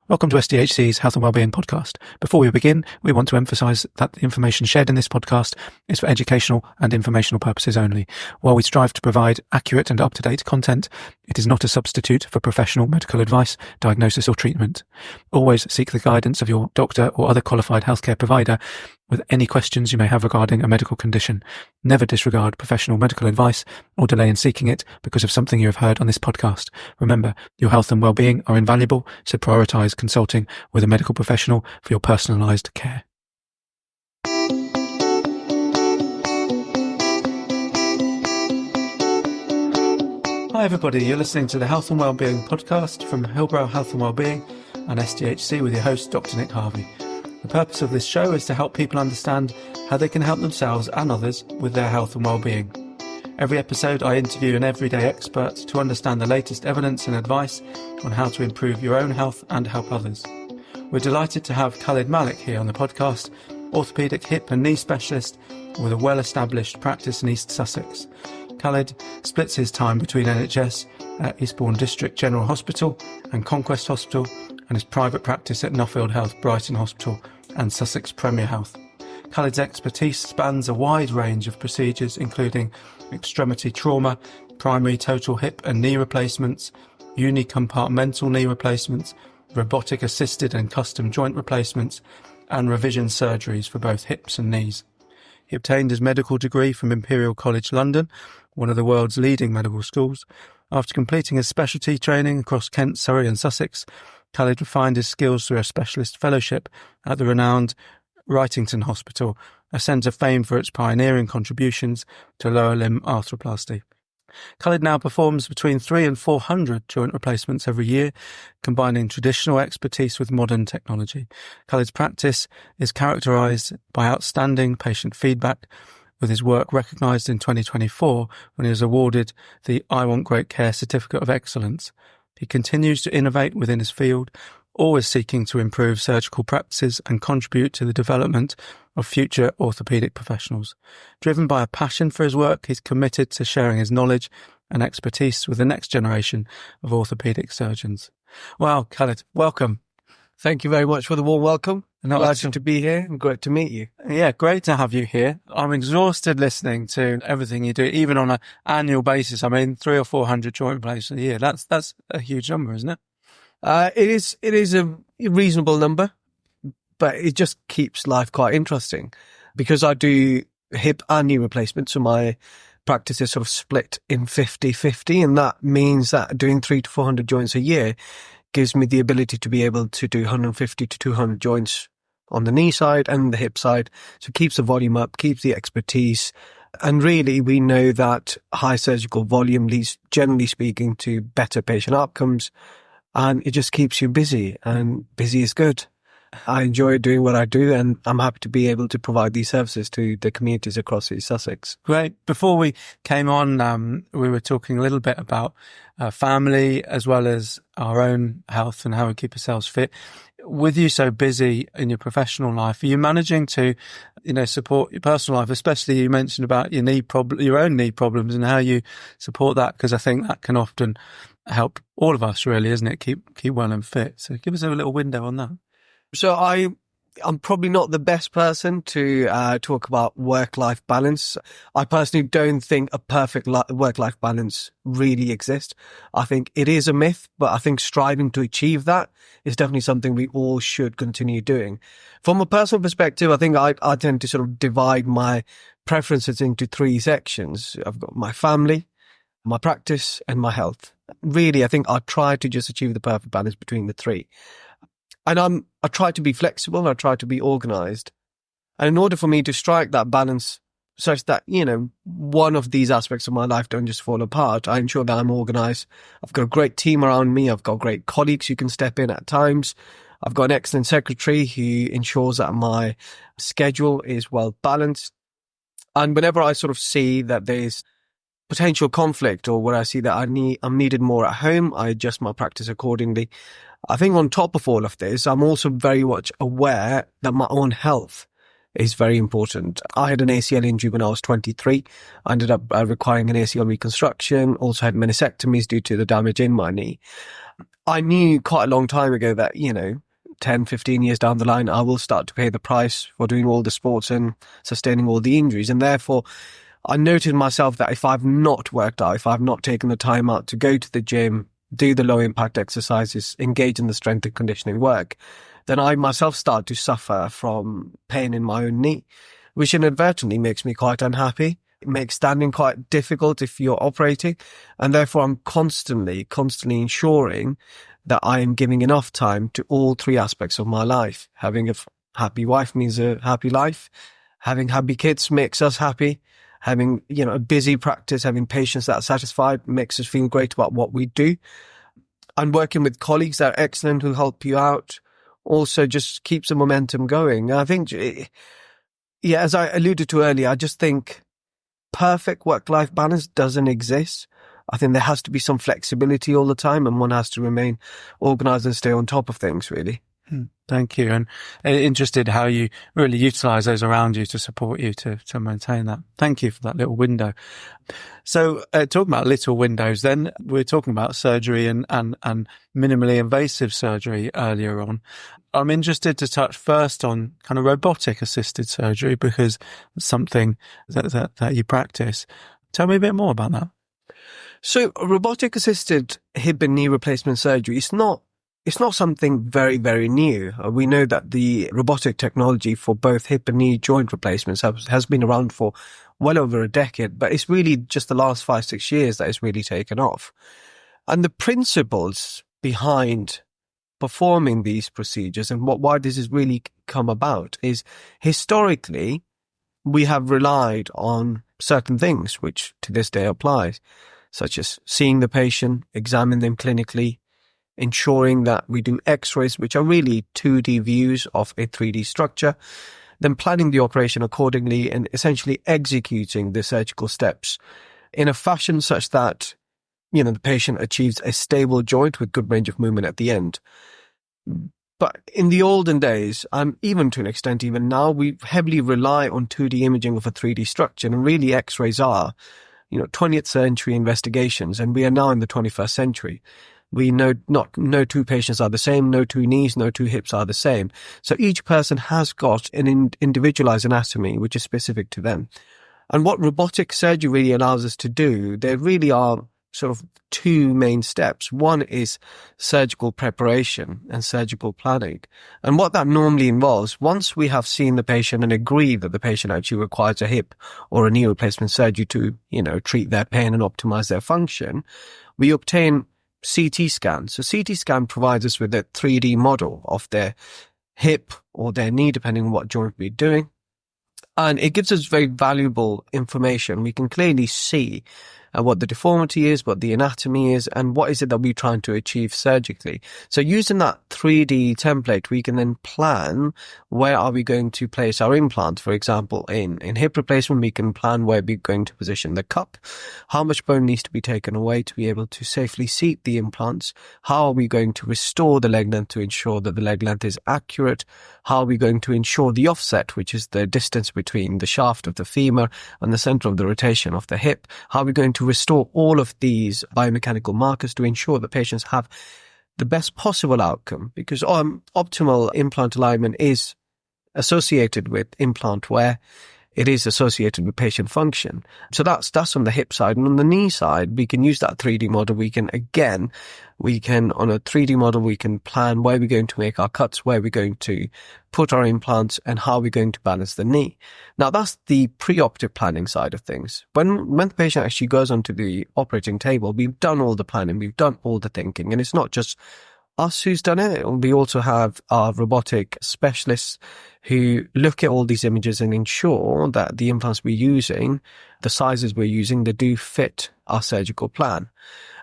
Welcome to SDHC's Health and Wellbeing podcast. Before we begin, we want to emphasise that the information shared in this podcast is for educational and informational purposes only. While we strive to provide accurate and up-to-date content, it is not a substitute for professional medical advice, diagnosis or treatment. Always seek the guidance of your doctor or other qualified healthcare provider with any questions you may have regarding a medical condition. Never disregard professional medical advice or delay in seeking it because of something you have heard on this podcast. Remember, your health and well-being are invaluable, so prioritise consulting with a medical professional for your personalised care. Hi everybody, you're listening to the Health and Wellbeing podcast from Hillbrow Health and Wellbeing and SDHC with your host, Dr. Nick Harvey. The purpose of this show is to help people understand how they can help themselves and others with their health and well-being. Every episode I interview an everyday expert to understand the latest evidence and advice on how to improve your own health and help others. We're delighted to have Khalid Malik here on the podcast, orthopaedic hip and knee specialist with a well-established practice in East Sussex. Khalid splits his time between NHS at Eastbourne District General Hospital and Conquest Hospital and his private practice at Nuffield Health, Brighton Hospital and Sussex Premier Health. Khalid's expertise spans a wide range of procedures including extremity trauma, primary total hip and knee replacements, unicompartmental knee replacements, robotic-assisted and custom joint replacements, and revision surgeries for both hips and knees. He obtained his medical degree from Imperial College London, one of the world's leading medical schools. After completing his specialty training across Kent, Surrey and Sussex, Khalid refined his skills through a specialist fellowship at the renowned Wrightington Hospital, a centre famed for its pioneering contributions to lower limb arthroplasty. Khalid now performs between 300 and 400 joint replacements every year, combining traditional expertise with modern technology. Khalid's practice is characterised by outstanding patient feedback, with his work recognised in 2024 when he was awarded the I Want Great Care Certificate of Excellence. He continues to innovate within his field, always seeking to improve surgical practices and contribute to the development of future orthopaedic professionals. Driven by a passion for his work, he's committed to sharing his knowledge and expertise with the next generation of orthopaedic surgeons. Wow, Khalid, welcome. Thank you very much for the warm welcome. Glad to be here and great to meet you. Yeah, great to have you here. I'm exhausted listening to everything you do, even on an annual basis. I mean, 300 or 400 joint replacements a year. That's a huge number, isn't it? It is a reasonable number, but it just keeps life quite interesting because I do hip and knee replacements. So my practice is sort of split in 50-50. And that means that doing 300 to 400 joints a year gives me the ability to be able to do 150 to 200 joints on the knee side and the hip side. So it keeps the volume up, keeps the expertise. And really, we know that high surgical volume leads, generally speaking, to better patient outcomes. And it just keeps you busy, and busy is good. I enjoy doing what I do, and I'm happy to be able to provide these services to the communities across East Sussex. Great. Before we came on, we were talking a little bit about family as well as our own health and how we keep ourselves fit. With you so busy in your professional life, are you managing to, support your personal life? Especially you mentioned about your own knee problems and how you support that, because I think that can often help all of us, really, isn't it? Keep well and fit. So give us a little window on that. So I'm probably not the best person to talk about work-life balance. I personally don't think a perfect work-life balance really exists. I think it is a myth, but I think striving to achieve that is definitely something we all should continue doing. From a personal perspective, I think I tend to sort of divide my preferences into three sections. I've got my family, my practice, and my health. Really, I think I try to just achieve the perfect balance between the three. And I try to be flexible, I try to be organised. And in order for me to strike that balance such that, one of these aspects of my life don't just fall apart, I ensure that I'm organised. I've got a great team around me. I've got great colleagues who can step in at times. I've got an excellent secretary who ensures that my schedule is well balanced. And whenever I sort of see that there's potential conflict or where I see that I'm needed more at home, I adjust my practice accordingly. I think on top of all of this, I'm also very much aware that my own health is very important. I had an ACL injury when I was 23. I ended up requiring an ACL reconstruction, also had meniscectomies due to the damage in my knee. I knew quite a long time ago that, 10, 15 years down the line, I will start to pay the price for doing all the sports and sustaining all the injuries. And therefore, I noted myself that if I've not worked out, if I've not taken the time out to go to the gym, do the low impact exercises, engage in the strength and conditioning work, then I myself start to suffer from pain in my own knee, which inadvertently makes me quite unhappy. It makes standing quite difficult if you're operating. And therefore, I'm constantly ensuring that I am giving enough time to all three aspects of my life. Having a happy wife means a happy life. Having happy kids makes us happy. Having, a busy practice, having patients that are satisfied makes us feel great about what we do. And working with colleagues that are excellent who help you out also just keeps the momentum going. I think, as I alluded to earlier, I just think perfect work-life balance doesn't exist. I think there has to be some flexibility all the time, and one has to remain organized and stay on top of things, really. Thank you. And interested how you really utilize those around you to support you to maintain that. Thank you for that little window. So talking about little windows, then we're talking about surgery and minimally invasive surgery earlier on. I'm interested to touch first on kind of robotic assisted surgery, because it's something that you practice. Tell me a bit more about that. So robotic assisted hip and knee replacement surgery is not something very, very new. We know that the robotic technology for both hip and knee joint replacements has been around for well over a decade, but it's really just the last 5-6 years that it's really taken off. And the principles behind performing these procedures and why this has really come about is, historically, we have relied on certain things which to this day applies, such as seeing the patient, examining them clinically, ensuring that we do x-rays, which are really 2D views of a 3D structure, then planning the operation accordingly and essentially executing the surgical steps in a fashion such that, the patient achieves a stable joint with good range of movement at the end. But in the olden days, and even to an extent even now, we heavily rely on 2D imaging of a 3D structure, and really x-rays are 20th century investigations, and we are now in the 21st century. We know no two patients are the same, no two knees, no two hips are the same. So each person has got an individualized anatomy which is specific to them. And what robotic surgery really allows us to do, there really are sort of two main steps. One is surgical preparation and surgical planning. And what that normally involves, once we have seen the patient and agree that the patient actually requires a hip or a knee replacement surgery to, treat their pain and optimize their function, we obtain CT scan. So CT scan provides us with a 3D model of their hip or their knee, depending on what joint we're doing. And it gives us very valuable information. We can clearly see what the deformity is, what the anatomy is, and what is it that we're trying to achieve surgically. So using that 3D template, we can then plan where are we going to place our implant. For example, in hip replacement, we can plan where we're going to position the cup, how much bone needs to be taken away to be able to safely seat the implants, how are we going to restore the leg length to ensure that the leg length is accurate, how are we going to ensure the offset, which is the distance between the shaft of the femur and the center of the rotation of the hip, how are we going to restore all of these biomechanical markers to ensure that patients have the best possible outcome, because optimal implant alignment is associated with implant wear. It is associated with patient function. So that's on the hip side. And on the knee side, we can use that 3D model. We can on a 3D model, we can plan where we're going to make our cuts, where we're going to put our implants, and how we're going to balance the knee. Now, that's the pre-operative planning side of things. When the patient actually goes onto the operating table, we've done all the planning, we've done all the thinking, and it's not just us who's done it. We also have our robotic specialists who look at all these images and ensure that the implants we're using, the sizes we're using, they do fit our surgical plan.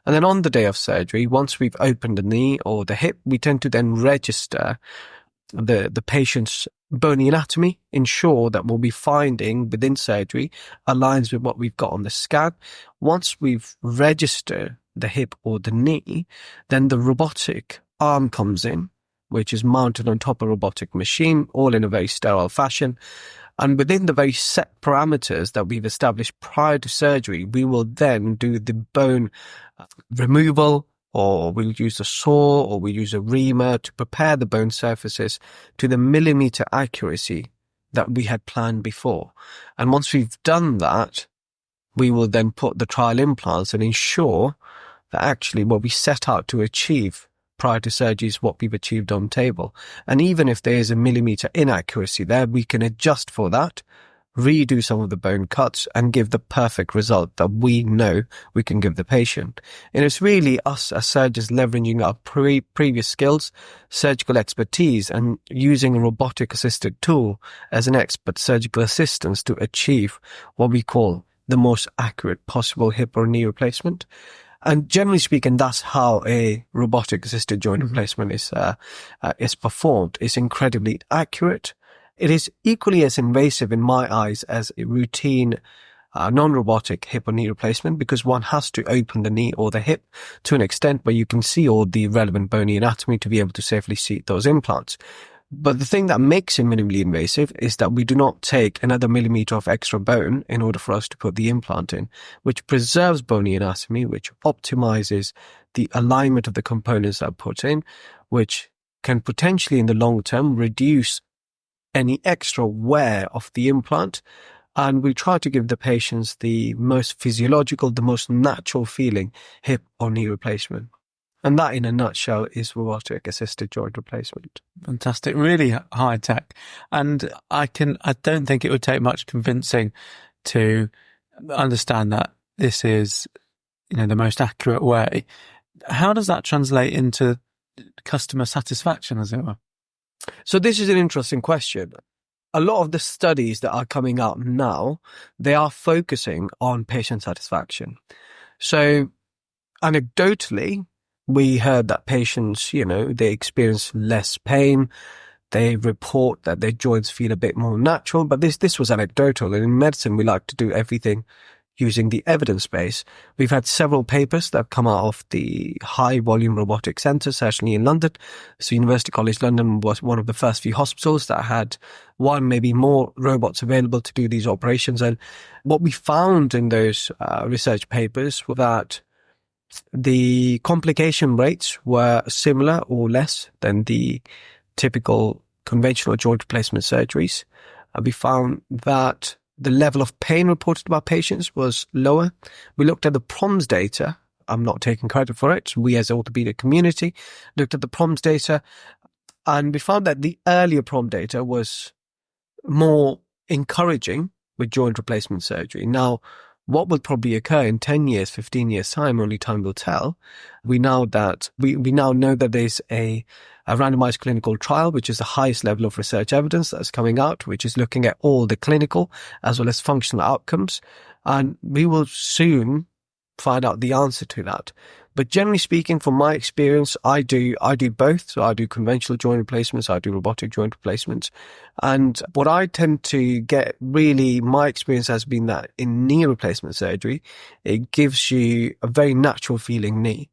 And then on the day of surgery, once we've opened the knee or the hip, we tend to then register the patient's bony anatomy, ensure that what we're finding within surgery aligns with what we've got on the scan. Once we've registered the hip or the knee, then the robotic arm comes in, which is mounted on top of a robotic machine, all in a very sterile fashion. And within the very set parameters that we've established prior to surgery, we will then do the bone removal, or we'll use a saw, or we'll use a reamer to prepare the bone surfaces to the millimeter accuracy that we had planned before. And once we've done that, we will then put the trial implants and ensure that actually what we set out to achieve prior to surgery is what we've achieved on table. And even if there is a millimeter inaccuracy there, we can adjust for that, redo some of the bone cuts, and give the perfect result that we know we can give the patient. And it's really us as surgeons leveraging our previous skills, surgical expertise, and using a robotic-assisted tool as an expert surgical assistance to achieve what we call the most accurate possible hip or knee replacement. And generally speaking, that's how a robotic-assisted joint replacement is performed. It's incredibly accurate. It is equally as invasive in my eyes as a routine non-robotic hip or knee replacement, because one has to open the knee or the hip to an extent where you can see all the relevant bony anatomy to be able to safely seat those implants. But the thing that makes it minimally invasive is that we do not take another millimeter of extra bone in order for us to put the implant in, which preserves bony anatomy, which optimizes the alignment of the components that are put in, which can potentially in the long term reduce any extra wear of the implant. And we try to give the patients the most physiological, the most natural feeling hip or knee replacement. And that, in a nutshell, is robotic-assisted joint replacement. Fantastic. Really high tech. And I don't think it would take much convincing to understand that this is, the most accurate way. How does that translate into customer satisfaction, as it were? So this is an interesting question. A lot of the studies that are coming out now, they are focusing on patient satisfaction. So anecdotally, we heard that patients, they experience less pain. They report that their joints feel a bit more natural, but this was anecdotal. And in medicine, we like to do everything using the evidence base. We've had several papers that have come out of the high volume robotic centre, certainly in London. So University College London was one of the first few hospitals that had one, maybe more robots available to do these operations. And what we found in those research papers were that the complication rates were similar or less than the typical conventional joint replacement surgeries. We found that the level of pain reported by patients was lower. We looked at the PROMS data. I'm not taking credit for it. We as the orthopaedic community looked at the PROMS data, and we found that the earlier PROM data was more encouraging with joint replacement surgery. Now, what will probably occur in 10 years, 15 years time, only time will tell. We now know that there's a randomized clinical trial, which is the highest level of research evidence that's coming out, which is looking at all the clinical as well as functional outcomes. And we will soon find out the answer to that. But generally speaking, from my experience, I do both. So I do conventional joint replacements, I do robotic joint replacements. And what I tend to get, really, my experience has been that in knee replacement surgery, it gives you a very natural feeling knee.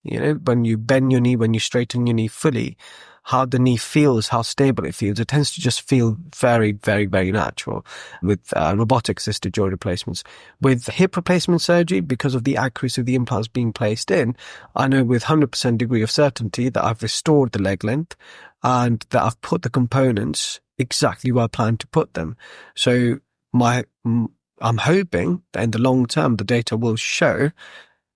When you bend your knee, when you straighten your knee fully, how the knee feels, how stable it feels. It tends to just feel very, very, very natural with robotic-assisted joint replacements. With hip replacement surgery, because of the accuracy of the implants being placed in, I know with 100% degree of certainty that I've restored the leg length and that I've put the components exactly where I plan to put them. So I'm hoping that in the long term, the data will show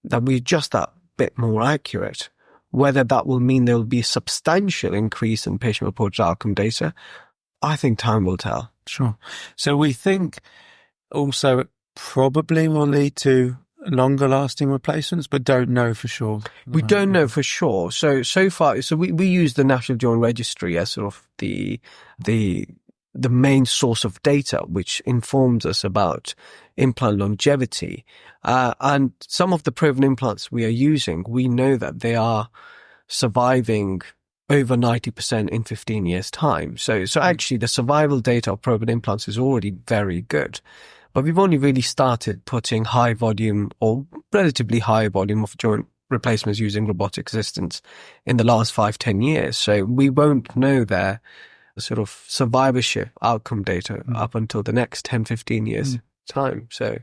that we're just that bit more accurate. Whether that will mean there will be a substantial increase in patient-reported outcome data, I think time will tell. Sure. So we think also it probably will lead to longer-lasting replacements, but don't know for sure. We don't know for sure. So far, we use the National Joint Registry as sort of the main source of data, which informs us about implant longevity. And some of the proven implants we are using, we know that they are surviving over 90% in 15 years' time. So actually the survival data of proven implants is already very good. But we've only really started putting high volume or relatively high volume of joint replacements using robotic assistance in the last 5-10 years. So we won't know their sort of survivorship outcome data up until the next 10-15 years time. So,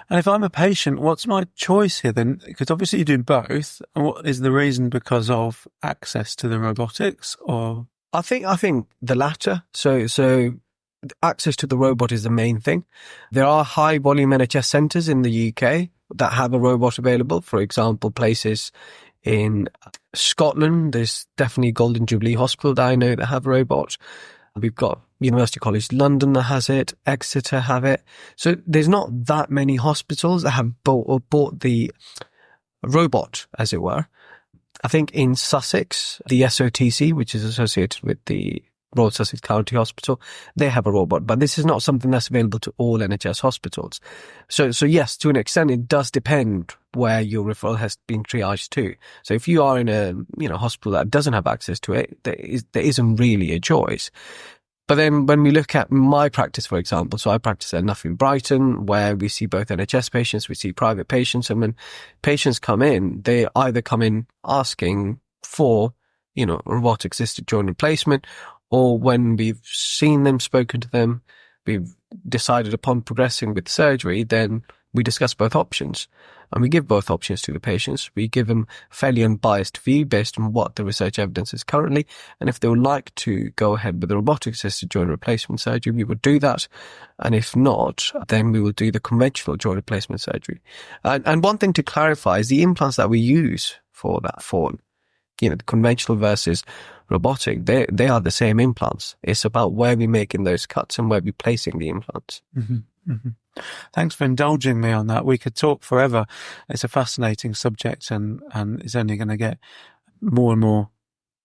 and if I'm a patient, what's my choice here then? Because obviously you do both. And what is the reason? Because of access to the robotics, or? I think the latter. So access to the robot is the main thing. There are high volume NHS centres in the UK that have a robot available. For example, places in Scotland, there's definitely Golden Jubilee Hospital that I know that have a robot. We've got University College London that has it, Exeter have it. So there's not that many hospitals that have bought the robot, as it were. I think in Sussex, the SOTC, which is associated with the Royal Sussex County Hospital, they have a robot, but this is not something that's available to all NHS hospitals. So yes, to an extent, it does depend where your referral has been triaged to. So if you are in a hospital that doesn't have access to it, there isn't really a choice. But then when we look at my practice, for example, so I practice enough in Brighton where we see both NHS patients, we see private patients, and when patients come in, they either come in asking for, robotic-assisted joint replacement, or when we've seen them, spoken to them, we've decided upon progressing with surgery, then we discuss both options. And we give both options to the patients. We give them a fairly unbiased view based on what the research evidence is currently. And if they would like to go ahead with the robotic-assisted joint replacement surgery, we would do that. And if not, then we will do the conventional joint replacement surgery. And one thing to clarify is the implants that we use for that, the conventional versus robotic, they are the same implants. It's about where we're making those cuts and where we're placing the implants. Mm-hmm, mm-hmm. Thanks for indulging me on that. We could talk forever. It's a fascinating subject and it's only going to get more and more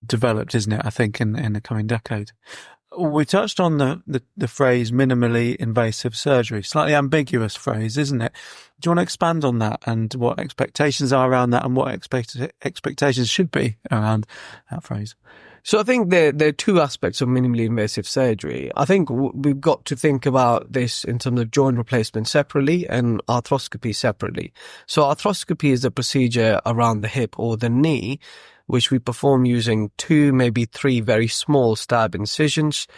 developed, isn't it? I think in the coming decade. We touched on the phrase minimally invasive surgery, slightly ambiguous phrase, isn't it? Do you want to expand on that and what expectations are around that and what expectations should be around that phrase? So I think there are two aspects of minimally invasive surgery. I think we've got to think about this in terms of joint replacement separately and arthroscopy separately. So arthroscopy is a procedure around the hip or the knee, which we perform using 2, maybe 3 very small stab incisions,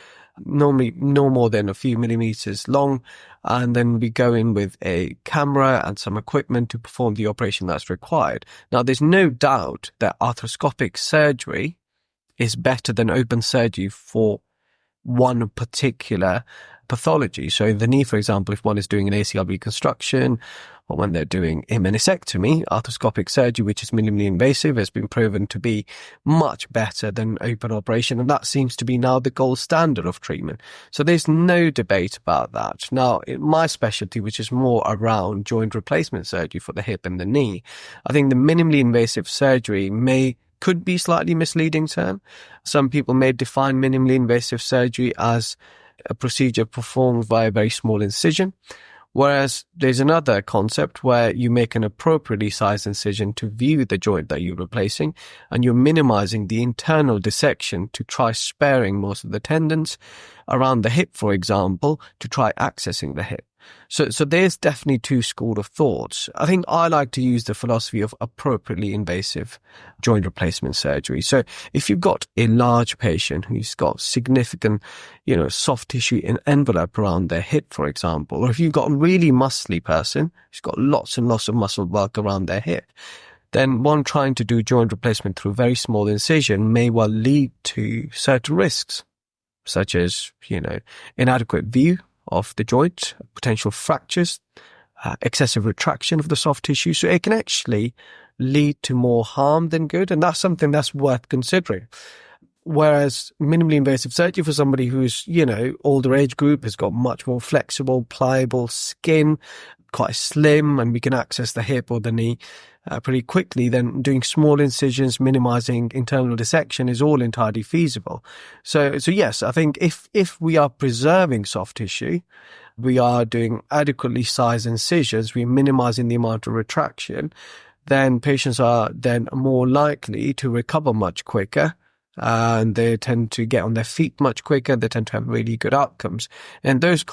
normally no more than a few millimeters long. And then we go in with a camera and some equipment to perform the operation that's required. Now, there's no doubt that arthroscopic surgery is better than open surgery for one particular pathology. So in the knee, for example, if one is doing an ACL reconstruction or when they're doing a meniscectomy, arthroscopic surgery, which is minimally invasive, has been proven to be much better than open operation. And that seems to be now the gold standard of treatment. So there's no debate about that. Now, in my specialty, which is more around joint replacement surgery for the hip and the knee, I think the minimally invasive surgery could be slightly misleading term. Some people may define minimally invasive surgery as a procedure performed via a very small incision, whereas there's another concept where you make an appropriately sized incision to view the joint that you're replacing, and you're minimizing the internal dissection to try sparing most of the tendons around the hip, for example, to try accessing the hip. So there's definitely two schools of thoughts. I think I like to use the philosophy of appropriately invasive joint replacement surgery. So if you've got a large patient who's got significant, soft tissue envelope around their hip, for example, or if you've got a really muscly person who's got lots and lots of muscle bulk around their hip, then one trying to do joint replacement through very small incision may well lead to certain risks, such as, inadequate view of the joint, potential fractures, excessive retraction of the soft tissue. So it can actually lead to more harm than good. And that's something that's worth considering. Whereas minimally invasive surgery for somebody who's, older age group has got much more flexible, pliable skin, quite slim, and we can access the hip or the knee pretty quickly, then doing small incisions, minimizing internal dissection is all entirely feasible. So yes, I think if we are preserving soft tissue, we are doing adequately sized incisions, we're minimizing the amount of retraction, then patients are then more likely to recover much quicker and they tend to get on their feet much quicker. They tend to have really good outcomes. And ththose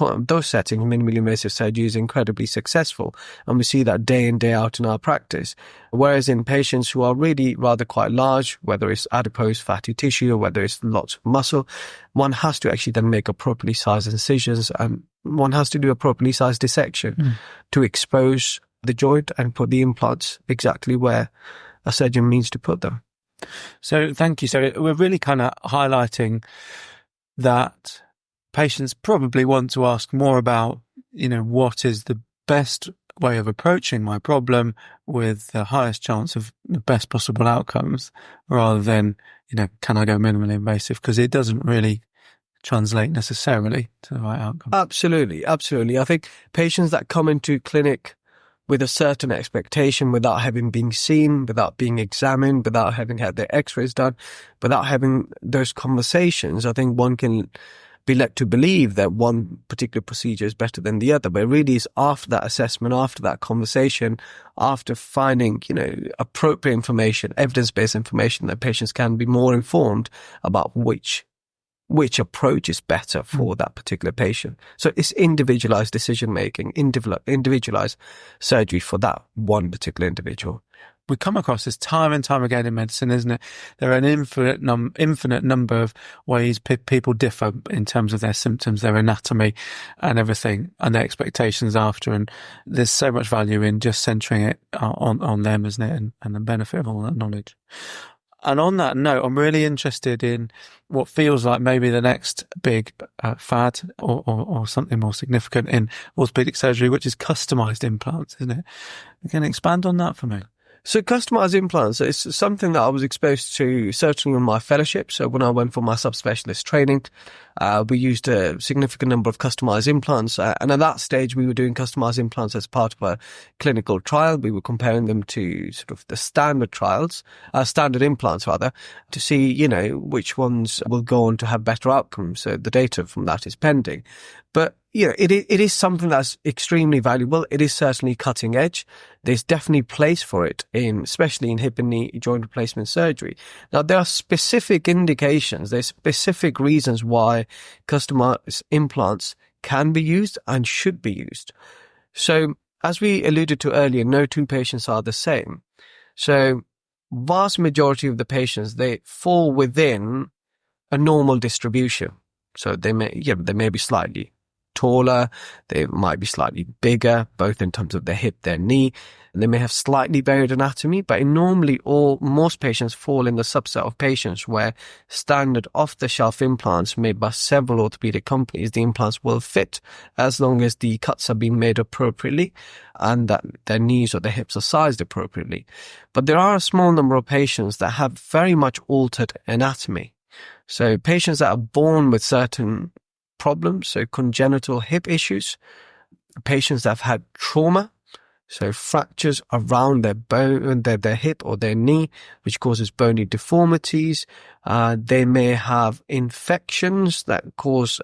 settings, minimally invasive surgery is incredibly successful. And we see that day in, day out in our practice. Whereas in patients who are really rather quite large, whether it's adipose fatty tissue or whether it's lots of muscle, one has to actually then make appropriately sized incisions, and one has to do a properly sized dissection to expose the joint and put the implants exactly where a surgeon means to put them. So thank you. So we're really kind of highlighting that patients probably want to ask more about, what is the best way of approaching my problem with the highest chance of the best possible outcomes, rather than, can I go minimally invasive? Because it doesn't really translate necessarily to the right outcome. Absolutely. I think patients that come into clinic with a certain expectation, without having been seen, without being examined, without having had their x-rays done, without having those conversations, I think one can be led to believe that one particular procedure is better than the other. But it really is after that assessment, after that conversation, after finding, appropriate information, evidence-based information, that patients can be more informed about which approach is better for that particular patient. So it's individualized decision-making, individualized surgery for that one particular individual. We come across this time and time again in medicine, isn't it? There are an infinite number of ways people differ in terms of their symptoms, their anatomy and everything, and their expectations after. And there's so much value in just centering it on them, isn't it? And the benefit of all that knowledge. And on that note, I'm really interested in what feels like maybe the next big fad or something more significant in orthopaedic surgery, which is customised implants, isn't it? You can expand on that for me? So customised implants is something that I was exposed to certainly in my fellowship. So when I went for my subspecialist training, we used a significant number of customised implants. And at that stage, we were doing customised implants as part of a clinical trial. We were comparing them to sort of the standard implants rather, to see, which ones will go on to have better outcomes. So the data from that is pending. But it is something that's extremely valuable. It is certainly cutting edge. There's definitely place for it especially in hip and knee joint replacement surgery. Now, there are specific indications. There's specific reasons why customized implants can be used and should be used. So, as we alluded to earlier, no two patients are the same. So, vast majority of the patients, they fall within a normal distribution. So they may be slightly taller, they might be slightly bigger, both in terms of their hip, their knee. They may have slightly varied anatomy, but most patients fall in the subset of patients where standard off-the-shelf implants made by several orthopedic companies, the implants will fit as long as the cuts are being made appropriately and that their knees or their hips are sized appropriately. But there are a small number of patients that have very much altered anatomy. So patients that are born with certain problems, so congenital hip issues, patients that have had trauma, so fractures around their bone, their hip or their knee, which causes bony deformities. They may have infections that cause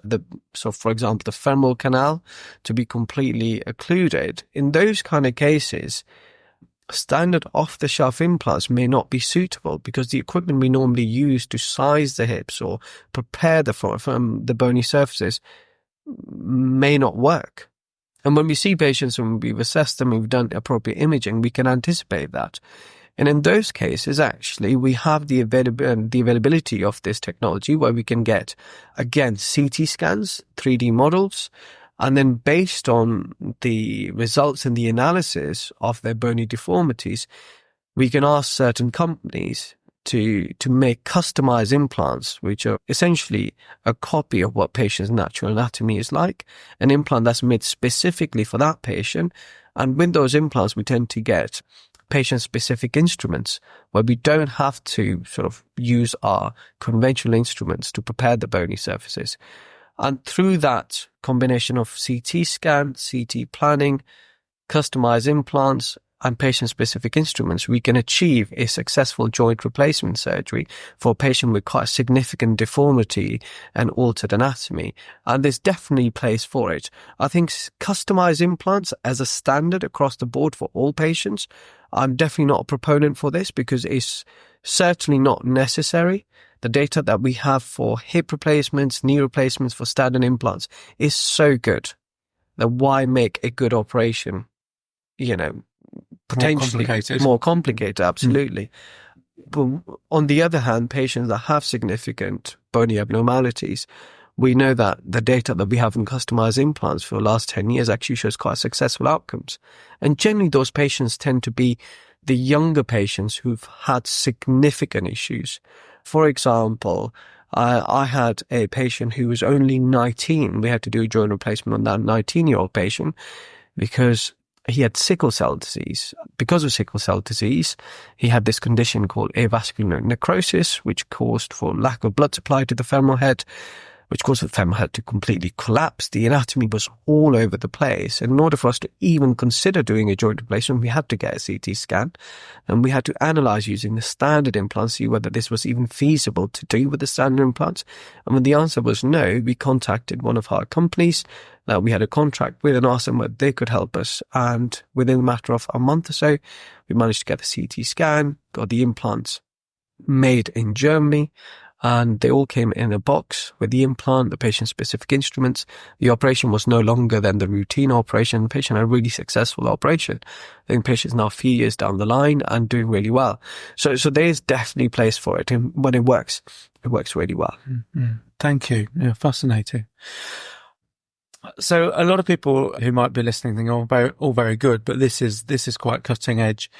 for example, the femoral canal to be completely occluded. In those kind of cases, standard off-the-shelf implants may not be suitable because the equipment we normally use to size the hips or prepare from the bony surfaces may not work. And when we see patients and we've assessed them, we've done appropriate imaging, we can anticipate that. And in those cases, actually, we have the availability of this technology where we can get, again, CT scans, 3D models, and then based on the results and the analysis of their bony deformities, we can ask certain companies to make customized implants, which are essentially a copy of what patient's natural anatomy is like, an implant that's made specifically for that patient. And with those implants, we tend to get patient-specific instruments where we don't have to sort of use our conventional instruments to prepare the bony surfaces. And through that combination of CT scan, CT planning, customized implants, and patient-specific instruments, we can achieve a successful joint replacement surgery for a patient with quite a significant deformity and altered anatomy. And there's definitely place for it. I think customized implants as a standard across the board for all patients, I'm definitely not a proponent for this because it's certainly not necessary. The data that we have for hip replacements, knee replacements, for standard implants is so good that why make a good operation, potentially more complicated, absolutely. But on the other hand, patients that have significant bony abnormalities, we know that the data that we have in customized implants for the last 10 years actually shows quite successful outcomes. And generally those patients tend to be the younger patients who've had significant issues. For example, I had a patient who was only 19. We had to do a joint replacement on that 19-year-old patient because he had sickle cell disease. Because of sickle cell disease, he had this condition called avascular necrosis, which caused for lack of blood supply to the femoral head, which caused the femoral head to completely collapse. The anatomy was all over the place. And in order for us to even consider doing a joint replacement, we had to get a CT scan and we had to analyze using the standard implants, see whether this was even feasible to do with the standard implants. And when the answer was no, we contacted one of our companies that we had a contract with and asked them whether they could help us. And within a matter of a month or so, we managed to get the CT scan, got the implants made in Germany, and they all came in a box with the implant, the patient-specific instruments. The operation was no longer than the routine operation. The patient had a really successful operation. I think the patient's now a few years down the line and doing really well. So there is definitely a place for it. And when it works really well. Mm-hmm. Thank you. Yeah, fascinating. So a lot of people who might be listening think, all very good, but this is quite cutting edge.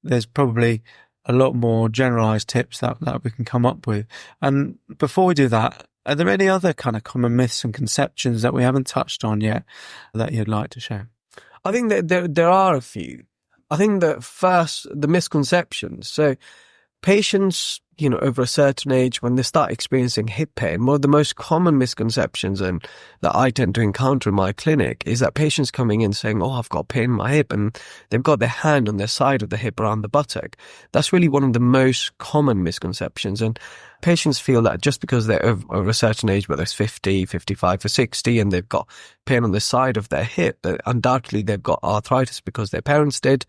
There's probably a lot more generalized tips that we can come up with. And before we do that, are there any other kind of common myths and conceptions that we haven't touched on yet that you'd like to share? I think that there are a few. I think that first, the misconceptions. So patients, over a certain age, when they start experiencing hip pain, one of the most common misconceptions and that I tend to encounter in my clinic is that patients coming in saying, I've got pain in my hip, and they've got their hand on their side of the hip around the buttock. That's really one of the most common misconceptions. And patients feel that just because they're over a certain age, whether it's 50, 55 or 60, and they've got pain on the side of their hip, that undoubtedly they've got arthritis because their parents did.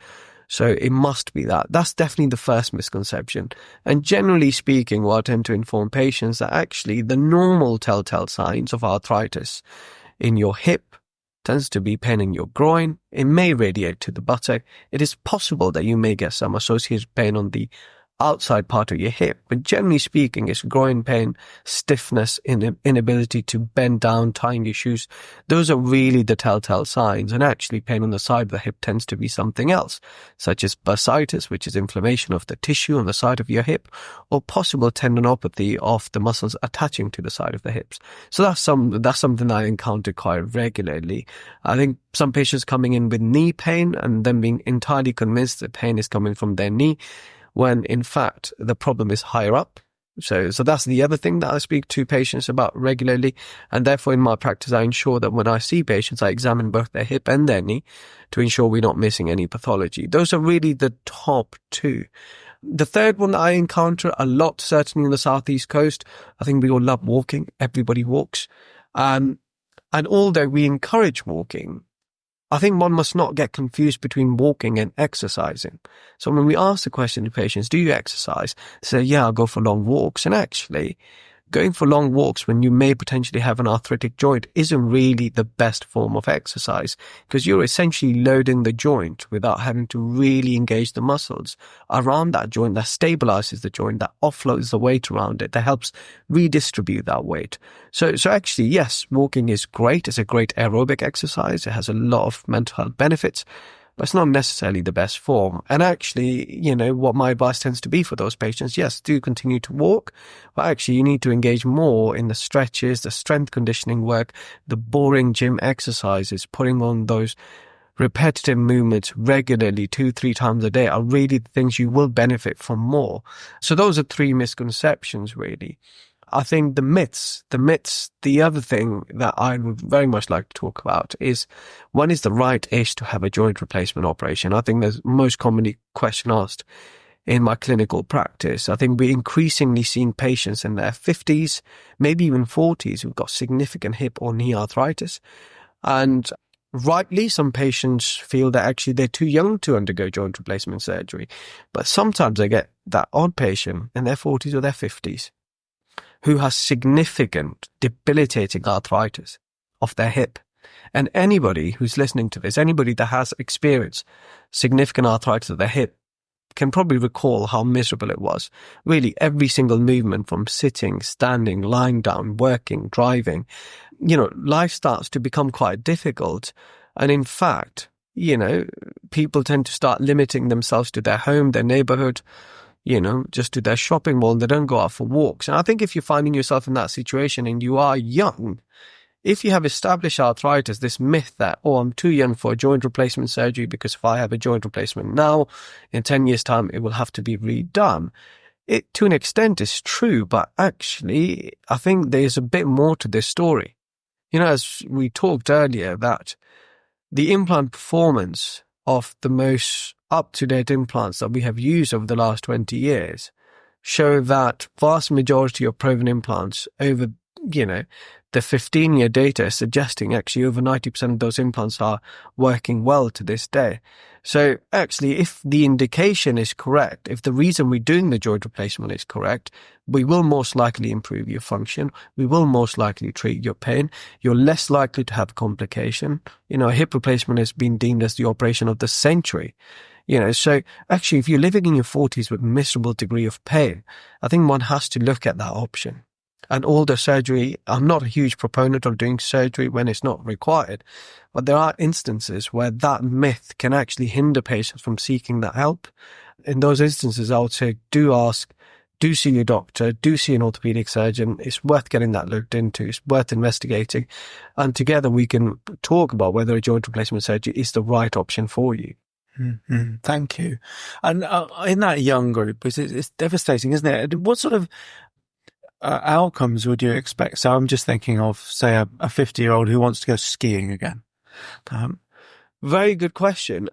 So it must be that. That's definitely the first misconception. And generally speaking, what I tend to inform patients that actually the normal telltale signs of arthritis in your hip tends to be pain in your groin. It may radiate to the buttock. It is possible that you may get some associated pain on the outside part of your hip, but generally speaking, it's groin pain, stiffness, inability to bend down, tying your shoes. Those are really the telltale signs. And actually, pain on the side of the hip tends to be something else, such as bursitis, which is inflammation of the tissue on the side of your hip, or possible tendinopathy of the muscles attaching to the side of the hips. So that's something I encounter quite regularly. I think some patients coming in with knee pain and then being entirely convinced that pain is coming from their knee, when in fact the problem is higher up. So that's the other thing that I speak to patients about regularly. And therefore in my practice, I ensure that when I see patients, I examine both their hip and their knee to ensure we're not missing any pathology. Those are really the top two. The third one that I encounter a lot, certainly in the Southeast Coast, I think we all love walking. Everybody walks. And although we encourage walking, I think one must not get confused between walking and exercising. So when we ask the question to patients, do you exercise? They say, yeah, I'll go for long walks. And actually, going for long walks when you may potentially have an arthritic joint isn't really the best form of exercise, because you're essentially loading the joint without having to really engage the muscles around that joint that stabilizes the joint, that offloads the weight around it, that helps redistribute that weight. So actually, yes, walking is great. It's a great aerobic exercise. It has a lot of mental health benefits, but it's not necessarily the best form. And actually, what my advice tends to be for those patients, yes, do continue to walk, but actually you need to engage more in the stretches, the strength conditioning work, the boring gym exercises, putting on those repetitive movements regularly 2-3 times a day are really the things you will benefit from more. So those are 3 misconceptions, really. I think the myths, the other thing that I would very much like to talk about is, when is the right age to have a joint replacement operation? I think there's most commonly question asked in my clinical practice. I think we're increasingly seeing patients in their 50s, maybe even 40s, who've got significant hip or knee arthritis. And rightly, some patients feel that actually they're too young to undergo joint replacement surgery. But sometimes I get that odd patient in their 40s or their 50s who has significant debilitating arthritis of their hip. And anybody who's listening to this, anybody that has experienced significant arthritis of their hip, can probably recall how miserable it was. Really, every single movement from sitting, standing, lying down, working, driving, life starts to become quite difficult. And in fact, people tend to start limiting themselves to their home, their neighborhood, just to their shopping mall, and they don't go out for walks. And I think if you're finding yourself in that situation and you are young, if you have established arthritis, this myth that, I'm too young for a joint replacement surgery because if I have a joint replacement now, in 10 years' time, it will have to be redone. It, to an extent, is true, but actually, I think there's a bit more to this story. As we talked earlier, that the implant performance of the most up-to-date implants that we have used over the last 20 years show that vast majority of proven implants over, the 15-year data is suggesting actually over 90% of those implants are working well to this day. So actually, if the indication is correct, if the reason we're doing the joint replacement is correct, we will most likely improve your function. We will most likely treat your pain. You're less likely to have complication. A hip replacement has been deemed as the operation of the century. So actually, if you're living in your 40s with miserable degree of pain, I think one has to look at that option. And although surgery, I'm not a huge proponent of doing surgery when it's not required, but there are instances where that myth can actually hinder patients from seeking that help. In those instances, I would say do see your doctor, do see an orthopaedic surgeon. It's worth getting that looked into. It's worth investigating. And together we can talk about whether a joint replacement surgery is the right option for you. Mm-hmm. Thank you. And in that young group, it's devastating, isn't it? What sort of outcomes would you expect? So I'm just thinking of, say, a 50-year-old who wants to go skiing again. Very good question.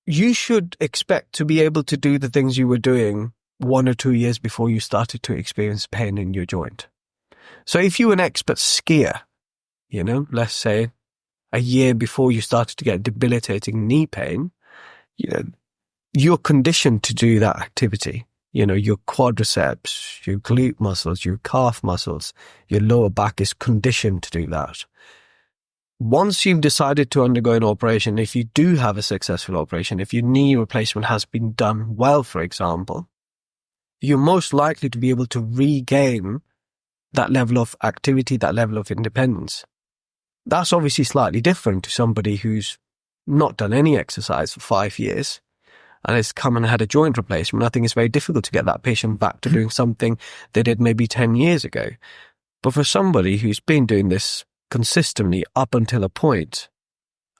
You should expect to be able to do the things you were doing 1 or 2 years before you started to experience pain in your joint. So if you're an expert skier, let's say a year before you started to get debilitating knee pain, you're conditioned to do that activity. Your quadriceps, your glute muscles, your calf muscles, your lower back is conditioned to do that. Once you've decided to undergo an operation, if you do have a successful operation, if your knee replacement has been done well, for example, you're most likely to be able to regain that level of activity, that level of independence. That's obviously slightly different to somebody who's not done any exercise for 5 years and has come and had a joint replacement. I think it's very difficult to get that patient back to doing something they did maybe 10 years ago. But for somebody who's been doing this consistently up until a point,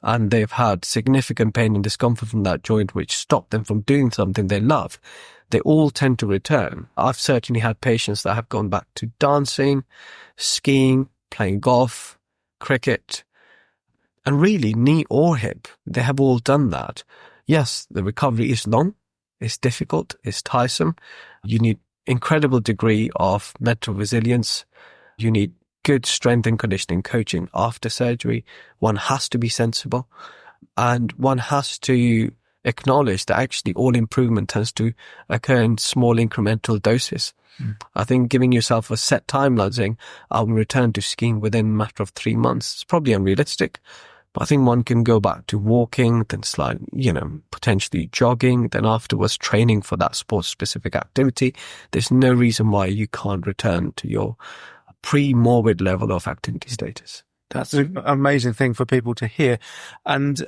and they've had significant pain and discomfort from that joint which stopped them from doing something they love, they all tend to return. I've certainly had patients that have gone back to dancing, skiing, playing golf, cricket, and really knee or hip. They have all done that. Yes, the recovery is long, it's difficult, it's tiresome. You need incredible degree of mental resilience. You need good strength and conditioning coaching after surgery. One has to be sensible, and one has to acknowledge that actually all improvement tends to occur in small incremental doses. I think giving yourself a set timeline saying, I'll return to skiing within a matter of 3 months, is probably unrealistic. But I think one can go back to walking, then potentially jogging, then afterwards training for that sports-specific activity. There's no reason why you can't return to your pre-morbid level of activity status. That's an amazing thing for people to hear, and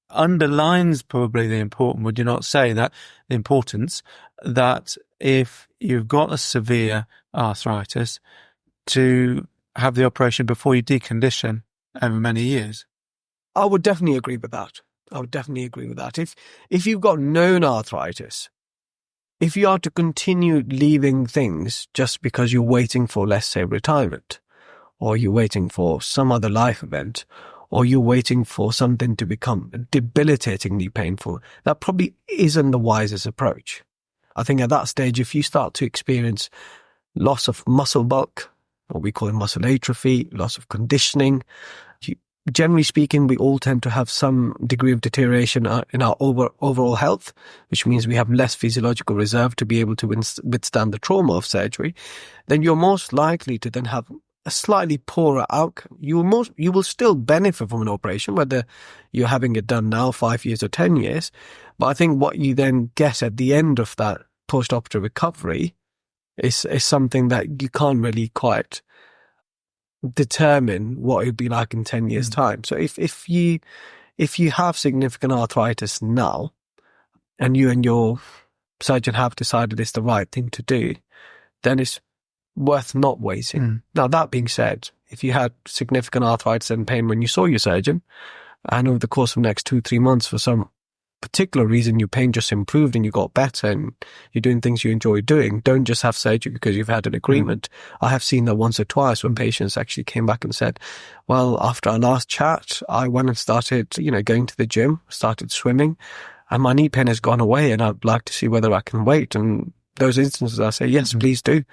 underlines probably the importance, would you not say, that the importance that if you've got a severe arthritis, to have the operation before you decondition over many years? I would definitely agree with that. If you've got known arthritis, if you are to continue leaving things just because you're waiting for, let's say, retirement, or you're waiting for some other life event, or you're waiting for something to become debilitatingly painful, that probably isn't the wisest approach. I think at that stage, if you start to experience loss of muscle bulk, what we call muscle atrophy, loss of conditioning, generally speaking, we all tend to have some degree of deterioration in our overall health, which means we have less physiological reserve to be able to withstand the trauma of surgery. Then you're most likely to then have a slightly poorer outcome. You will still benefit from an operation, whether you're having it done now 5 years or 10 years. But I think what you then get at the end of that post-operative recovery is something that you can't really quite determine what it would be like in 10 years' time. So if you have significant arthritis now, and you and your surgeon have decided it's the right thing to do, then it's worth not waiting. Now, that being said, if you had significant arthritis and pain when you saw your surgeon, and over the course of the next 2-3 months, for some particular reason, your pain just improved and you got better and you're doing things you enjoy doing, don't just have surgery because you've had an agreement. I have seen that once or twice when patients actually came back and said, well, after our last chat, I went and started, going to the gym, started swimming, and my knee pain has gone away and I'd like to see whether I can wait. And those instances, I say, yes, please do.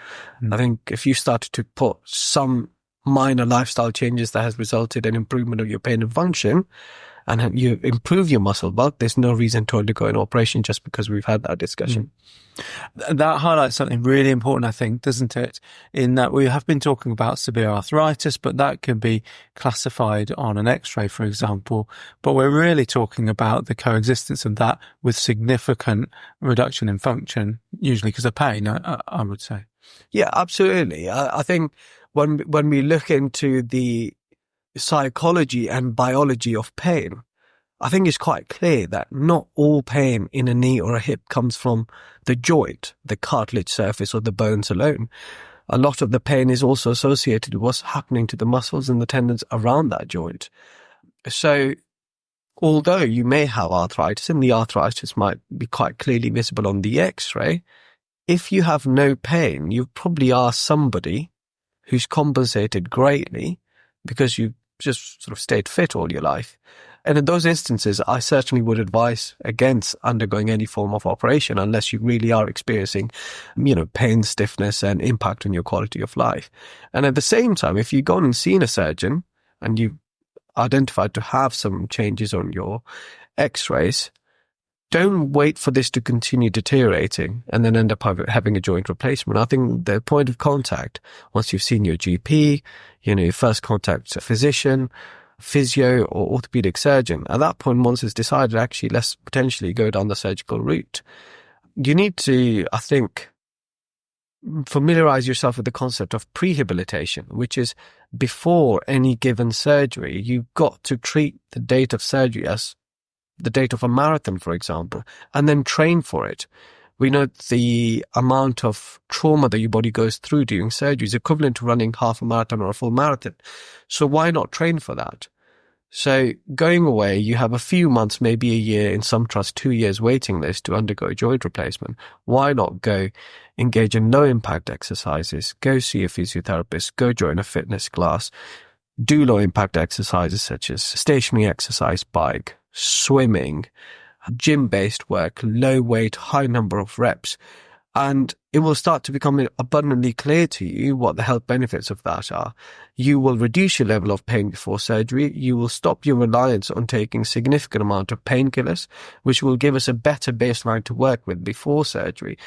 I think if you started to put some minor lifestyle changes that has resulted in improvement of your pain and function, and you improve your muscle bulk, there's no reason to undergo an operation just because we've had that discussion. That highlights something really important, I think, doesn't it? In that we have been talking about severe arthritis, but that can be classified on an X-ray, for example. But we're really talking about the coexistence of that with significant reduction in function, usually because of pain, I would say. Yeah, absolutely. I think when we look into the psychology and biology of pain, I think it's quite clear that not all pain in a knee or a hip comes from the joint, the cartilage surface or the bones alone. A lot of the pain is also associated with what's happening to the muscles and the tendons around that joint. So although you may have arthritis and the arthritis might be quite clearly visible on the X-ray, if you have no pain, you probably are somebody who's compensated greatly because you just sort of stayed fit all your life. And in those instances, I certainly would advise against undergoing any form of operation unless you really are experiencing, pain, stiffness and impact on your quality of life. And at the same time, if you've gone and seen a surgeon and you've identified to have some changes on your X-rays, don't wait for this to continue deteriorating and then end up having a joint replacement. I think the point of contact, once you've seen your GP, your first contact physician, physio or orthopaedic surgeon, at that point, once it's decided, actually, let's potentially go down the surgical route. You need to, I think, familiarize yourself with the concept of prehabilitation, which is before any given surgery, you've got to treat the date of surgery as the date of a marathon, for example, and then train for it. We know the amount of trauma that your body goes through during surgery is equivalent to running half a marathon or a full marathon. So why not train for that? So going away, you have a few months, maybe a year, in some trusts 2 years waiting list to undergo a joint replacement. Why not go engage in low impact exercises, go see a physiotherapist, go join a fitness class, do low impact exercises such as stationary exercise, bike, swimming, gym-based work, low weight, high number of reps, and it will start to become abundantly clear to you what the health benefits of that are. You will reduce your level of pain before surgery. You will stop your reliance on taking significant amount of painkillers, which will give us a better baseline to work with before surgery.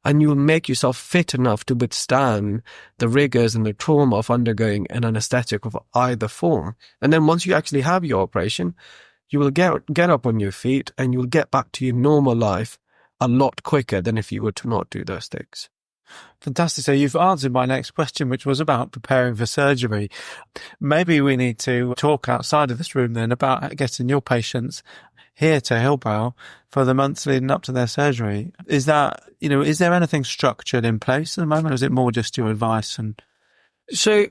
And you will make yourself fit enough to withstand the rigors and the trauma of undergoing an anesthetic of either form. And then once you actually have your operation, you will get up on your feet and you'll get back to your normal life a lot quicker than if you were to not do those things. Fantastic. So you've answered my next question, which was about preparing for surgery. Maybe we need to talk outside of this room then about getting your patients here to Hillbrow for the months leading up to their surgery. Is that, is there anything structured in place at the moment, or is it more just your advice? And so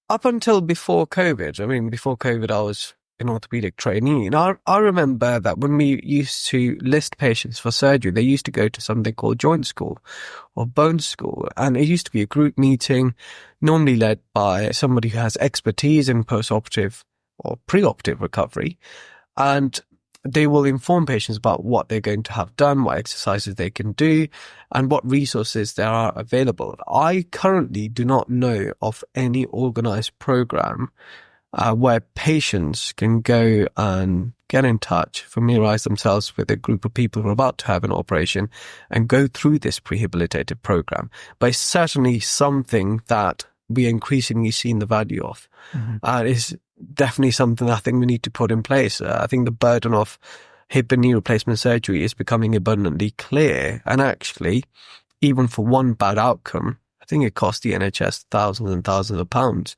up until before COVID, I was an orthopaedic trainee. And I remember that when we used to list patients for surgery, they used to go to something called joint school or bone school. And it used to be a group meeting, normally led by somebody who has expertise in post-operative or pre-operative recovery. And they will inform patients about what they're going to have done, what exercises they can do, and what resources there are available. I currently do not know of any organized program where patients can go and get in touch, familiarize themselves with a group of people who are about to have an operation and go through this prehabilitative program. But it's certainly something that we are increasingly seeing the value of. It's definitely something I think we need to put in place. I think the burden of hip and knee replacement surgery is becoming abundantly clear. And actually, even for one bad outcome, I think it costs the NHS thousands and thousands of pounds.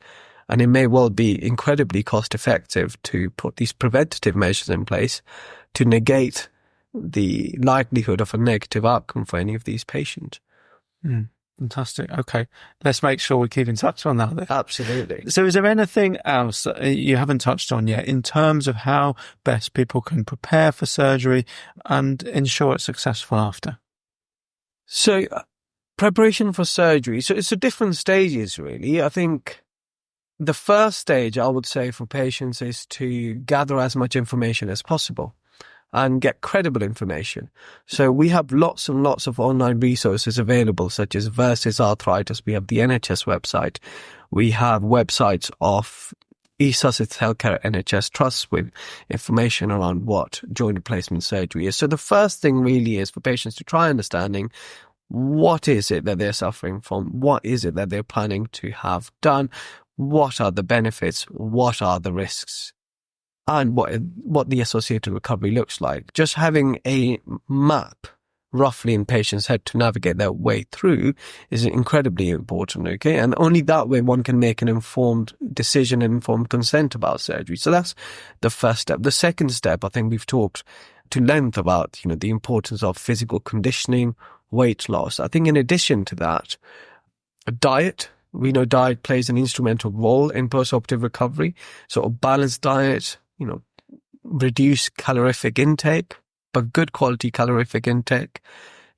And it may well be incredibly cost effective to put these preventative measures in place to negate the likelihood of a negative outcome for any of these patients. Fantastic. Okay. Let's make sure we keep in touch on that then. Absolutely. So is there anything else you haven't touched on yet in terms of how best people can prepare for surgery and ensure it's successful after? So preparation for surgery. So it's different stages, really. I think the first stage, I would say, for patients is to gather as much information as possible and get credible information. So we have lots and lots of online resources available, such as Versus Arthritis. We have the NHS website. We have websites of East Sussex Healthcare NHS Trusts with information around what joint replacement surgery is. So the first thing really is for patients to try understanding what is it that they're suffering from, what is it that they're planning to have done, what are the benefits, what are the risks, and what the associated recovery looks like. Just having a map roughly in patients' head to navigate their way through is incredibly important, okay? And only that way one can make an informed decision and informed consent about surgery. So that's the first step. The second step, I think we've talked to length about, the importance of physical conditioning, weight loss. I think in addition to that, diet. We know diet plays an instrumental role in post-operative recovery. So a balanced diet, reduce calorific intake, but good quality calorific intake,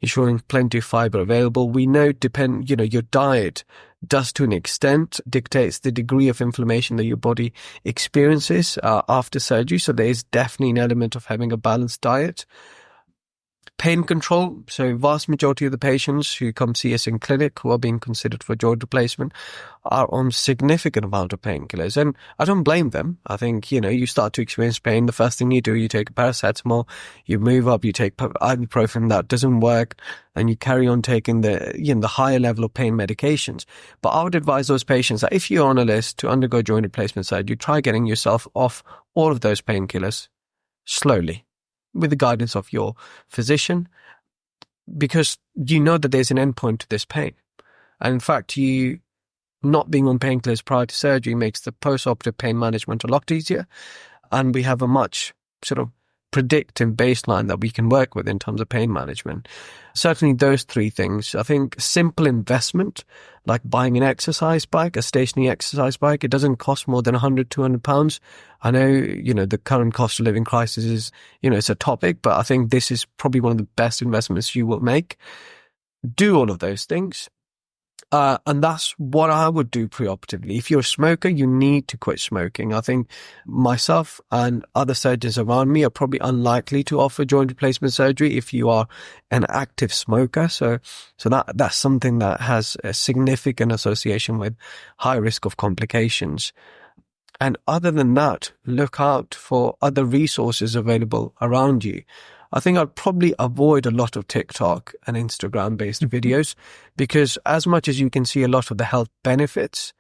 ensuring plenty of fiber available. We know your diet does to an extent dictates the degree of inflammation that your body experiences after surgery. So there is definitely an element of having a balanced diet. Pain control. So vast majority of the patients who come see us in clinic who are being considered for joint replacement are on significant amount of painkillers. And I don't blame them. I think, you start to experience pain. The first thing you do, you take a paracetamol, you move up, you take ibuprofen, that doesn't work, and you carry on taking the higher level of pain medications. But I would advise those patients that if you're on a list to undergo joint replacement surgery, try getting yourself off all of those painkillers slowly, with the guidance of your physician, because you know that there's an endpoint to this pain. And in fact, you not being on painkillers prior to surgery makes the post-operative pain management a lot easier. And we have a much sort of predictive baseline that we can work with in terms of pain management. Certainly those three things. I think simple investment, like buying an exercise bike, a stationary exercise bike, it doesn't cost more than £100-200. I know, the current cost of living crisis is, it's a topic, but I think this is probably one of the best investments you will make. Do all of those things. And that's what I would do preoperatively. If you're a smoker, you need to quit smoking. I think myself and other surgeons around me are probably unlikely to offer joint replacement surgery if you are an active smoker. So that's something that has a significant association with high risk of complications. And other than that, look out for other resources available around you. I think I'd probably avoid a lot of TikTok and Instagram-based videos, because as much as you can see a lot of the health benefits,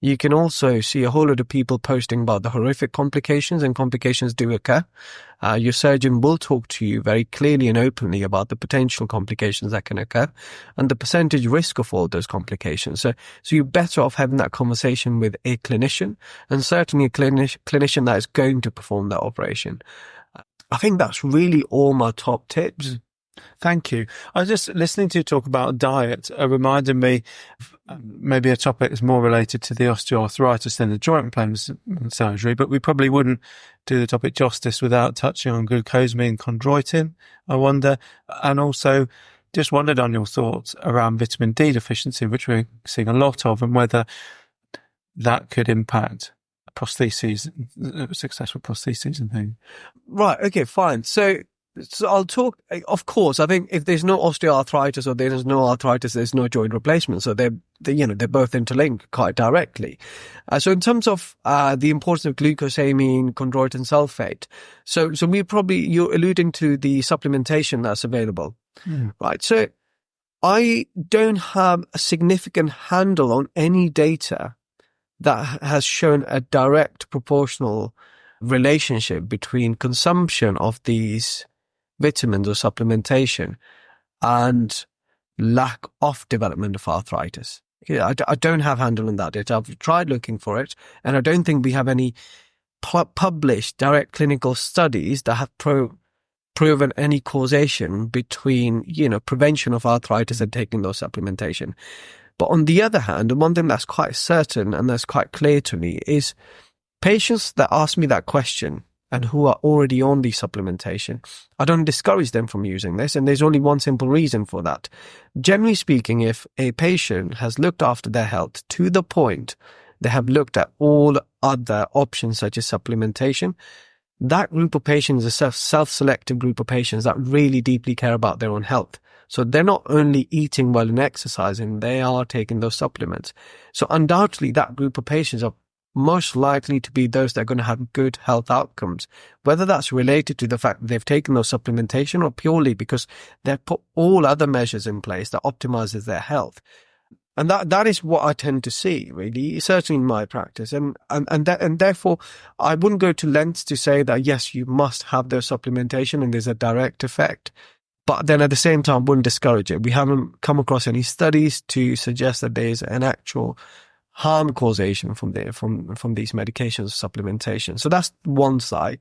you can also see a whole lot of people posting about the horrific complications, and complications do occur. Your surgeon will talk to you very clearly and openly about the potential complications that can occur and the percentage risk of all those complications. So you're better off having that conversation with a clinician, and certainly a clinician that is going to perform that operation. I think that's really all my top tips. Thank you. I was just listening to you talk about diet, reminded me of maybe a topic that's more related to the osteoarthritis than the joint replacement surgery, but we probably wouldn't do the topic justice without touching on glucosamine chondroitin, I wonder, and also just wondered on your thoughts around vitamin D deficiency, which we're seeing a lot of, and whether that could impact prostheses, successful prostheses and things. Right, okay, fine. So So I'll talk, of course, I think if there's no osteoarthritis or there's no arthritis, there's no joint replacement. So they're both interlinked quite directly. So in terms of the importance of glucosamine, chondroitin sulfate, so you're alluding to the supplementation that's available, right? So I don't have a significant handle on any data that has shown a direct proportional relationship between consumption of these vitamins or supplementation and lack of development of arthritis. I don't have handle on that data. I've tried looking for it, and I don't think we have any published direct clinical studies that have proven any causation between, prevention of arthritis and taking those supplementation. But on the other hand, one thing that's quite certain and that's quite clear to me is patients that ask me that question and who are already on the supplementation, I don't discourage them from using this. And there's only one simple reason for that. Generally speaking, if a patient has looked after their health to the point they have looked at all other options such as supplementation, that group of patients is a self-selective group of patients that really deeply care about their own health. So they're not only eating well and exercising, they are taking those supplements. So undoubtedly that group of patients are most likely to be those that are going to have good health outcomes, whether that's related to the fact that they've taken those supplementation or purely because they've put all other measures in place that optimizes their health. And that is what I tend to see, really, certainly in my practice. And therefore, I wouldn't go to lengths to say that, yes, you must have their supplementation and there's a direct effect. But then at the same time, wouldn't discourage it. We haven't come across any studies to suggest that there's an actual harm causation from these medications, supplementation. So that's one side.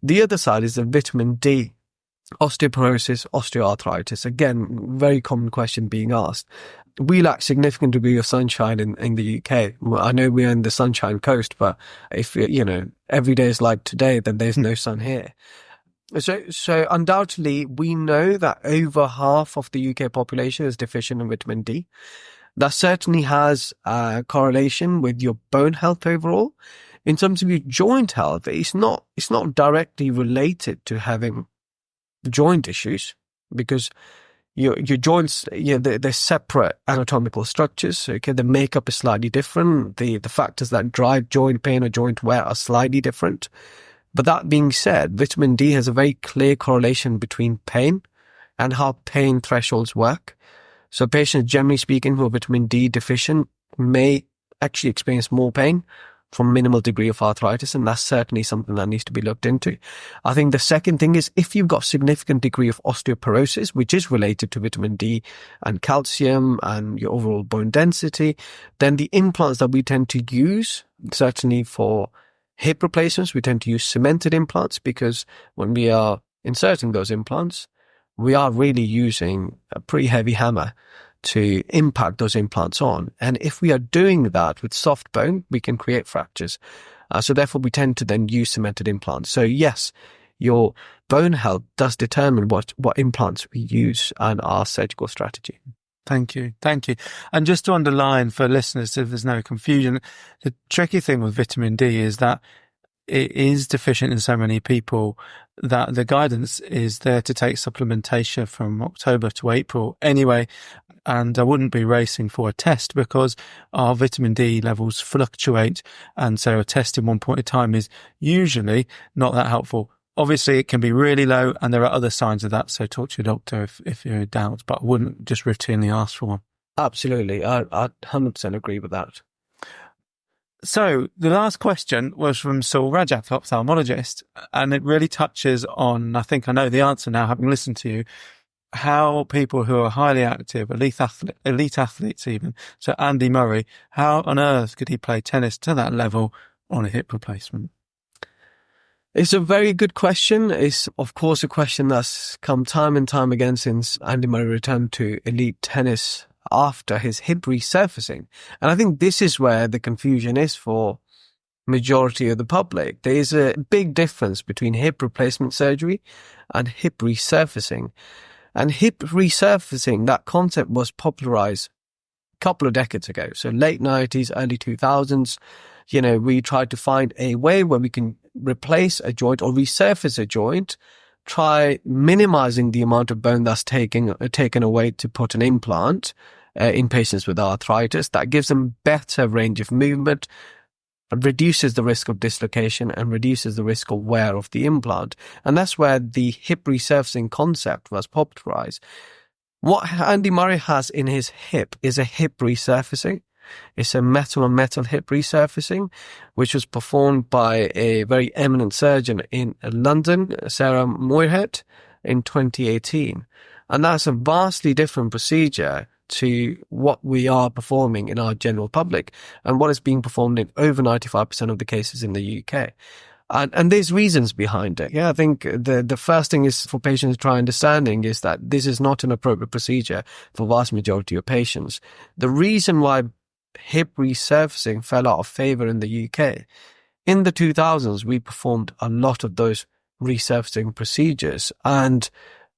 The other side is the vitamin D, osteoporosis, osteoarthritis. Again, very common question being asked. We lack significant degree of sunshine in the UK. Well, I know we're in the Sunshine Coast, but if, every day is like today, then there's no sun here. So undoubtedly, we know that over half of the UK population is deficient in vitamin D. That certainly has a correlation with your bone health overall. In terms of your joint health, it's not directly related to having joint issues because your joints, they're separate anatomical structures. Okay, the makeup is slightly different. The factors that drive joint pain or joint wear are slightly different. But that being said, vitamin D has a very clear correlation between pain and how pain thresholds work. So patients, generally speaking, who are vitamin D deficient may actually experience more pain from minimal degree of arthritis, and that's certainly something that needs to be looked into. I think the second thing is if you've got significant degree of osteoporosis, which is related to vitamin D and calcium and your overall bone density, then the implants that we tend to use, certainly for hip replacements, we tend to use cemented implants because when we are inserting those implants, we are really using a pretty heavy hammer to impact those implants on. And if we are doing that with soft bone, we can create fractures. So therefore, we tend to then use cemented implants. So yes, your bone health does determine what implants we use and our surgical strategy. Thank you. And just to underline for listeners, if there's no confusion, the tricky thing with vitamin D is that it is deficient in so many people that the guidance is there to take supplementation from October to April anyway. And I wouldn't be racing for a test because our vitamin D levels fluctuate. And so a test in one point in time is usually not that helpful. Obviously, it can be really low and there are other signs of that. So talk to your doctor if you're in doubt, but I wouldn't just routinely ask for one. Absolutely. I 100% agree with that. So the last question was from Saul Rajat, ophthalmologist, and it really touches on, I think I know the answer now, having listened to you, how people who are highly active, elite athletes even, so Andy Murray, how on earth could he play tennis to that level on a hip replacement? It's a very good question. It's, of course, a question that's come time and time again since Andy Murray returned to elite tennis after his hip resurfacing. And I think this is where the confusion is for majority of the public. There is a big difference between hip replacement surgery and hip resurfacing. And hip resurfacing, that concept was popularized a couple of decades ago. So late 90s, early 2000s, we tried to find a way where we can replace a joint or resurface a joint try minimizing the amount of bone that's taken away to put an implant in patients with arthritis. That gives them better range of movement, reduces the risk of dislocation, and reduces the risk of wear of the implant. And that's where the hip resurfacing concept was popularized. What Andy Murray has in his hip is a hip resurfacing. It's a metal-on-metal hip resurfacing, which was performed by a very eminent surgeon in London, Sarah Moorhead, in 2018. And that's a vastly different procedure to what we are performing in our general public and what is being performed in over 95% of the cases in the UK. And there's reasons behind it. Yeah, I think the first thing is for patients to try understanding is that this is not an appropriate procedure for vast majority of patients. The reason why hip resurfacing fell out of favor in the UK, in the 2000s, we performed a lot of those resurfacing procedures. And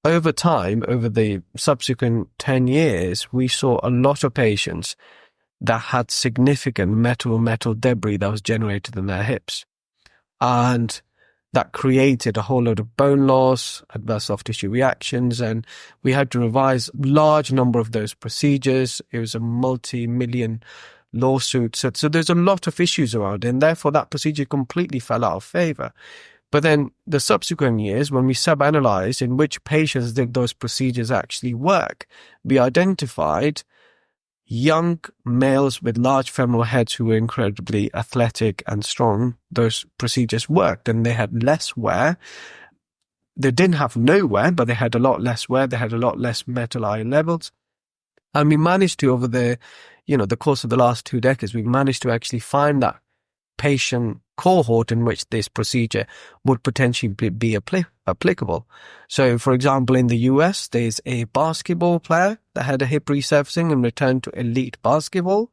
over time, over the subsequent 10 years, we saw a lot of patients that had significant metal debris that was generated in their hips. And that created a whole load of bone loss, adverse soft tissue reactions, and we had to revise large number of those procedures. It was a multi-million lawsuit. So there's a lot of issues around it, and therefore that procedure completely fell out of favor. But then the subsequent years, when we sub-analyzed in which patients did those procedures actually work, we identified young males with large femoral heads who were incredibly athletic and strong. Those procedures worked, and they had less wear. They didn't have no wear, but they had a lot less wear. They had a lot less metal ion levels. And we managed to, over the course of the last 2 decades, we managed to actually find that patient cohort in which this procedure would potentially be applicable. So, for example, in the US, there's a basketball player that had a hip resurfacing and returned to elite basketball.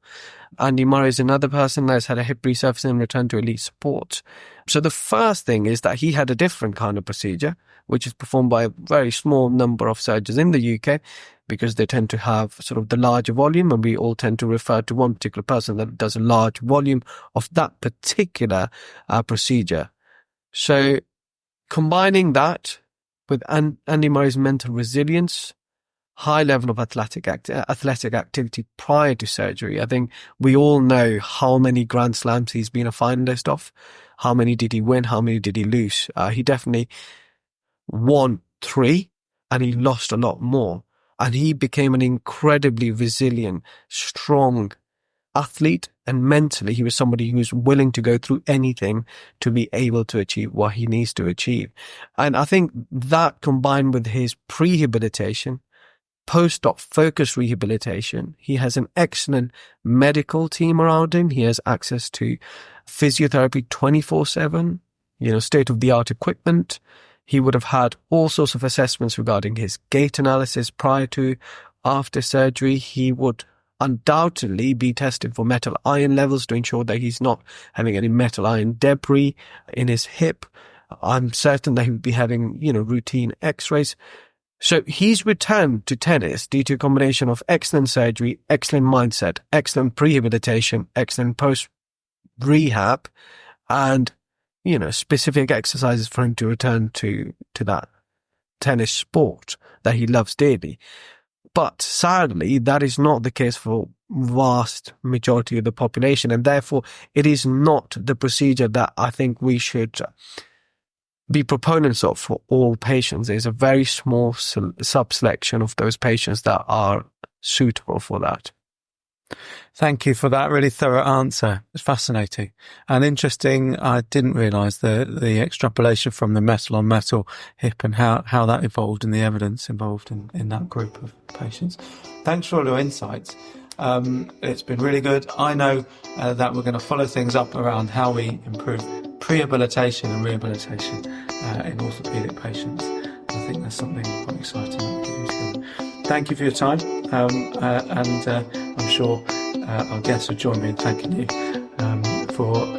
Andy Murray is another person that's had a hip resurfacing and returned to elite sports. So the first thing is that he had a different kind of procedure, which is performed by a very small number of surgeons in the UK, because they tend to have sort of the larger volume, and we all tend to refer to one particular person that does a large volume of that particular procedure. So combining that with Andy Murray's mental resilience, high level of athletic activity prior to surgery. I think we all know how many Grand Slams he's been a finalist of. How many did he win? How many did he lose? He definitely won 3, and he lost a lot more. And he became an incredibly resilient, strong athlete. And mentally, he was somebody who was willing to go through anything to be able to achieve what he needs to achieve. And I think that, combined with his prehabilitation, post-op focused rehabilitation, he has an excellent medical team around him. He has access to physiotherapy 24/7, state-of-the-art equipment. He would have had all sorts of assessments regarding his gait analysis prior to, after surgery. He would undoubtedly be tested for metal ion levels to ensure that he's not having any metal ion debris in his hip. I'm certain that he would be having, routine x-rays. So he's returned to tennis due to a combination of excellent surgery, excellent mindset, excellent prehabilitation, excellent post-rehab, and specific exercises for him to return to that tennis sport that he loves dearly. But sadly, that is not the case for vast majority of the population, and therefore it is not the procedure that I think we should be proponents of for all patients. There's a very small sub-selection of those patients that are suitable for that. Thank you for that really thorough answer. It's fascinating and interesting. I didn't realise the extrapolation from the metal on metal hip and how that evolved and the evidence involved in that group of patients. Thanks for all your insights. It's been really good. I know that we're going to follow things up around how we improve prehabilitation and rehabilitation in orthopaedic patients. I think there's something quite exciting that we can do together. Thank you for your time, and I'm sure our guests will join me in thanking you for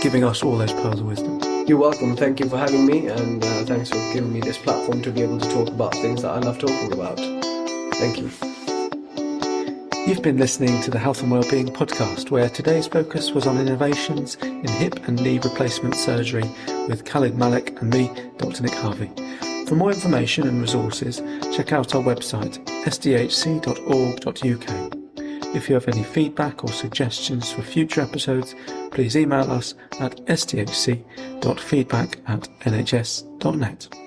giving us all those pearls of wisdom. You're welcome. Thank you for having me, and thanks for giving me this platform to be able to talk about things that I love talking about. Thank you. You've been listening to the Health and Wellbeing podcast, where today's focus was on innovations in hip and knee replacement surgery with Khalid Malik and me, Dr. Nick Harvey. For more information and resources, check out our website, sdhc.org.uk. If you have any feedback or suggestions for future episodes, please email us at sdhc.feedback@nhs.net.